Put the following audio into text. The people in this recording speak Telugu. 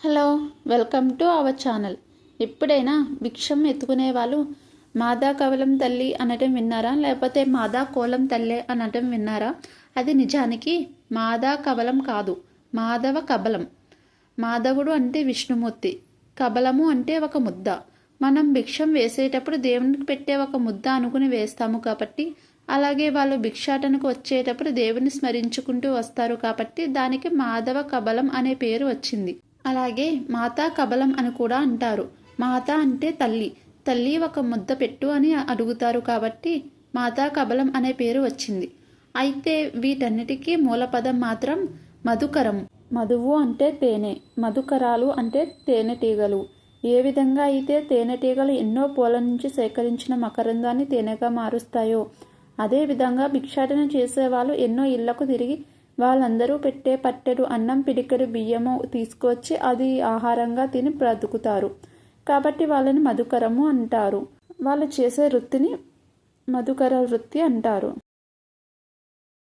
Hello, welcome to our channel. ఎప్పుడైనా భిక్షం ఎత్తుకునే వాళ్ళు మాదా కవలం తల్లి అనటం విన్నారా? లేకపోతే మాదా కోలం తల్లే అనటం విన్నారా? అది నిజానికి మాదా కవలం కాదు, మాధవ కబలం. మాధవుడు అంటే విష్ణుమూర్తి, కబలము అంటే ఒక ముద్ద. మనం భిక్షం వేసేటప్పుడు దేవునికి పెట్టే ఒక ముద్ద అనుకుని వేస్తాము కాబట్టి, అలాగే వాళ్ళు భిక్షాటనకు వచ్చేటప్పుడు దేవుని స్మరించుకుంటూ వస్తారు కాబట్టి దానికి మాధవ కబలం అనే పేరు వచ్చింది. అలాగే మాతా కబలం అని కూడా అంటారు. మాత అంటే తల్లి, తల్లి ఒక ముద్ద పెట్టు అని అడుగుతారు కాబట్టి మాతా కబలం అనే పేరు వచ్చింది. అయితే వీటన్నిటికీ మూలపదం మాత్రం మధుకరం. మధువు అంటే తేనె, మధుకరాలు అంటే తేనెటీగలు. ఏ విధంగా అయితే తేనెటీగలు ఎన్నో పూల నుంచి సేకరించిన మకరందాన్ని తేనెగా మారుస్తాయో, అదేవిధంగా భిక్షాటన చేసేవాళ్ళు ఎన్నో ఇళ్లకు తిరిగి వాళ్ళందరూ పెట్టే పట్టెడు అన్నం, పిడికెడు బియ్యము తీసుకొచ్చి అది ఆహారంగా తిని బ్రతుకుతారు కాబట్టి వాళ్ళని మధుకరము అంటారు. వాళ్ళు చేసే వృత్తిని మధుకర వృత్తి అంటారు.